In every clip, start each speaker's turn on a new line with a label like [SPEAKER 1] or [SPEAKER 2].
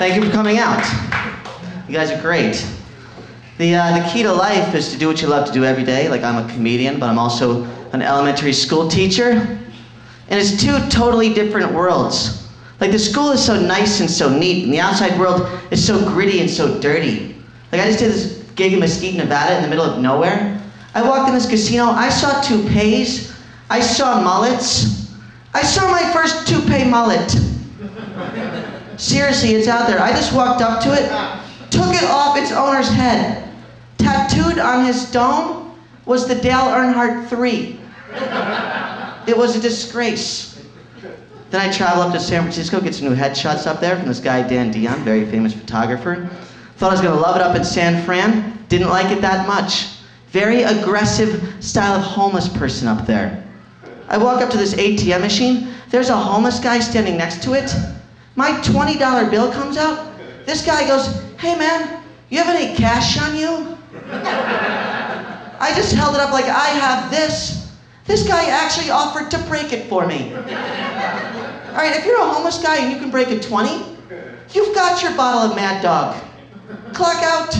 [SPEAKER 1] Thank you for coming out. You guys are great. The key to life is to do what you love to do every day. Like, I'm a comedian, but I'm also an elementary school teacher. And it's two totally different worlds. Like, the school is so nice and so neat, and the outside world is so gritty and so dirty. Like, I just did this gig in Mesquite, Nevada, in the middle of nowhere. I walked in this casino, I saw toupees, I saw mullets. I saw my first toupee mullet. Seriously, it's out there. I just walked up to it, took it off its owner's head. Tattooed on his dome was the Dale Earnhardt 3. It was a disgrace. Then I traveled up to San Francisco, get some new headshots up there from this guy, Dan Dion, very famous photographer. Thought I was gonna love it up in San Fran. Didn't like it that much. Very aggressive style of homeless person up there. I walk up to this ATM machine. There's a homeless guy standing next to it. My $20 bill comes out. This guy goes, "Hey man, you have any cash on you?" I just held it up like, I have this. This guy actually offered to break it for me. All right, if you're a homeless guy and you can break a 20, you've got your bottle of Mad Dog. Clock out.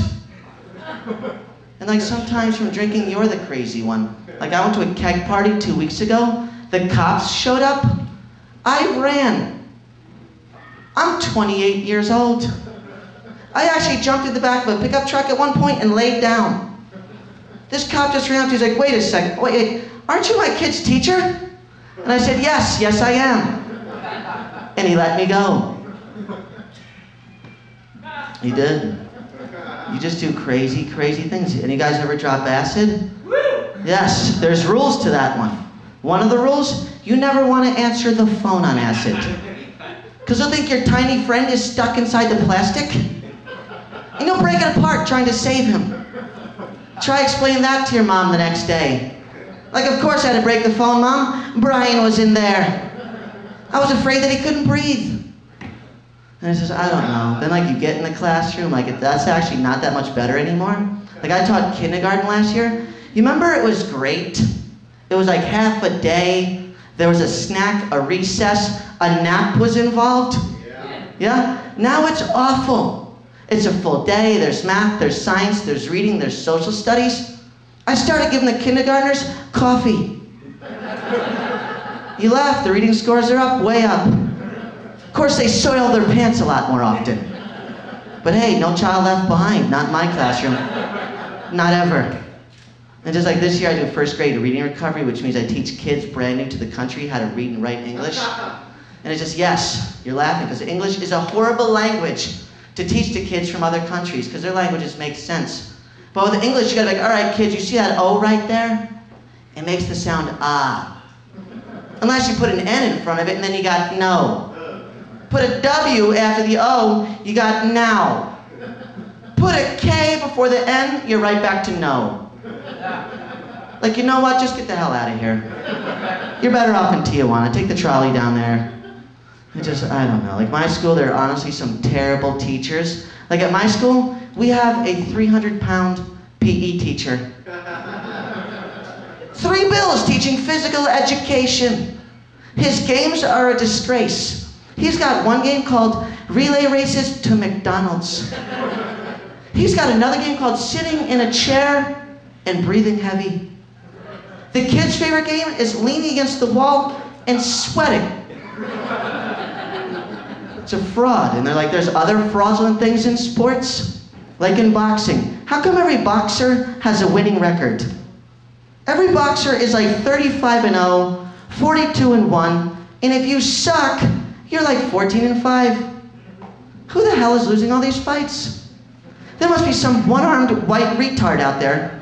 [SPEAKER 1] And like, sometimes from drinking, you're the crazy one. Like, I went to a keg party 2 weeks ago. The cops showed up. I ran. I'm 28 years old. I actually jumped in the back of a pickup truck at one point and laid down. This cop just ran up to me. He's like, "Wait a second, wait, aren't you my kid's teacher?" And I said, yes, I am. And he let me go. He did. You just do crazy, crazy things. Any guys ever drop acid? Yes, there's rules to that one. One of the rules, you never want to answer the phone on acid. Because you'll think your tiny friend is stuck inside the plastic. And you'll break it apart trying to save him. Try explaining that to your mom the next day. Like, of course I had to break the phone, Mom. Brian was in there. I was afraid that he couldn't breathe. And he says, I don't know. Then like, you get in the classroom, like, that's actually not that much better anymore. Like, I taught kindergarten last year. You remember it was great? It was like half a day. There was a snack, a recess, a nap was involved. Yeah? Now it's awful. It's a full day. There's math, there's science, there's reading, there's social studies. I started giving the kindergartners coffee. You laugh, the reading scores are up, way up. Of course, they soil their pants a lot more often. But hey, no child left behind, not in my classroom. Not ever. And just like this year, I do first grade reading recovery, which means I teach kids brand new to the country how to read and write English. And it's just, yes, you're laughing, because English is a horrible language to teach to kids from other countries, because their languages make sense. But with English, you gotta be like, all right, kids, you see that O right there? It makes the sound ah. Unless you put an N in front of it, and then you got no. Put a W after the O, you got now. Put a K before the N, you're right back to no. Like, you know what? Just get the hell out of here. You're better off in Tijuana. Take the trolley down there. It just, I don't know. Like, my school, there are honestly some terrible teachers. Like, at my school, we have a 300-pound PE teacher. 3 bills teaching physical education. His games are a disgrace. He's got one game called Relay Races to McDonald's. He's got another game called Sitting in a Chair and Breathing Heavy. The kid's favorite game is leaning against the wall and sweating. It's a fraud. And they're like, there's other fraudulent things in sports, like in boxing. How come every boxer has a winning record? Every boxer is like 35-0, 42-1, and if you suck, you're like 14-5. Who the hell is losing all these fights? There must be some one-armed white retard out there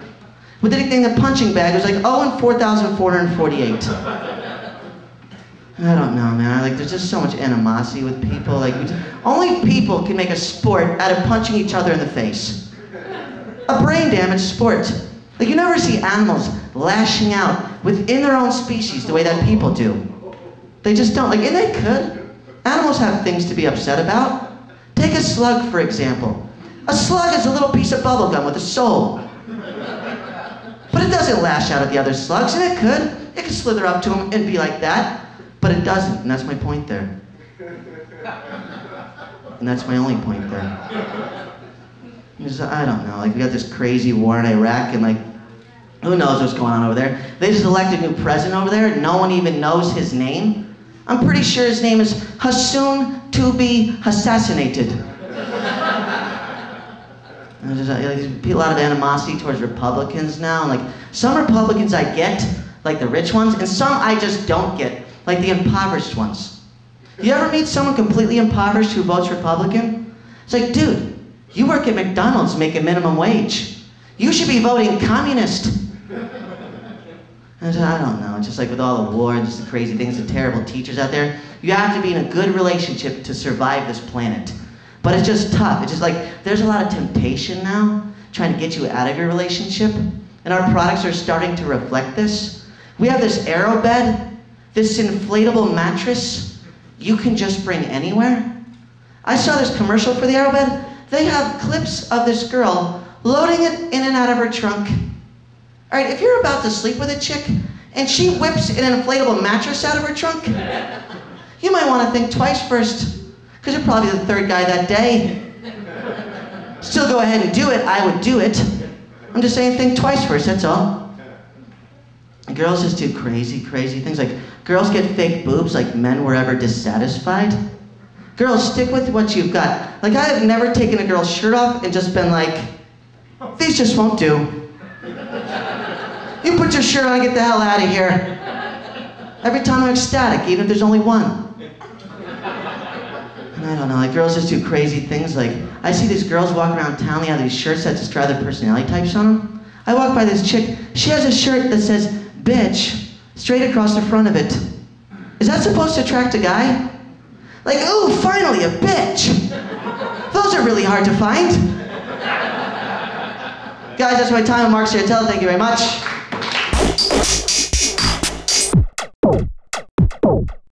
[SPEAKER 1] with anything in the punching bag who's like 0-4,448. I don't know, man. Like, there's just so much animosity with people. Like, only people can make a sport out of punching each other in the face. A brain-damaged sport. Like, you never see animals lashing out within their own species the way that people do. They just don't. Like, and they could. Animals have things to be upset about. Take a slug, for example. A slug is a little piece of bubble gum with a soul. But it doesn't lash out at the other slugs, and it could. It could slither up to them and be like that. But it doesn't, and that's my point there. And that's my only point there. Because, I don't know, like we got this crazy war in Iraq and like, who knows what's going on over there? They just elected a new president over there. No one even knows his name. I'm pretty sure his name is Hassoun to be assassinated. And there's a lot of animosity towards Republicans now. And like some Republicans I get, like the rich ones, and some I just don't get, like the impoverished ones. You ever meet someone completely impoverished who votes Republican? It's like, dude, you work at McDonald's making minimum wage. You should be voting communist. And I don't know, just like with all the war and just the crazy things, the terrible teachers out there, you have to be in a good relationship to survive this planet. But it's just tough. It's just like, there's a lot of temptation now trying to get you out of your relationship. And our products are starting to reflect this. We have this aero bed, this inflatable mattress you can just bring anywhere. I saw this commercial for the aero bed. They have clips of this girl loading it in and out of her trunk. All right, if you're about to sleep with a chick and she whips an inflatable mattress out of her trunk, you might want to think twice first, because you're probably the third guy that day. Still go ahead and do it. I would do it. I'm just saying think twice first, that's all. Girls just do crazy things. Like, girls get fake boobs like men were ever dissatisfied. Girls, stick with what you've got. Like, I have never taken a girl's shirt off and just been like, these just won't do. You put your shirt on and get the hell out of here. Every time I'm ecstatic, even if there's only one. And I don't know, like girls just do crazy things. Like, I see these girls walking around town, they have these shirts that describe their personality types on them. I walk by this chick, she has a shirt that says, bitch, straight across the front of it. Is that supposed to attract a guy? Like, ooh, finally, a bitch. Those are really hard to find. Guys, that's my time. I'm Serritella. Thank you very much.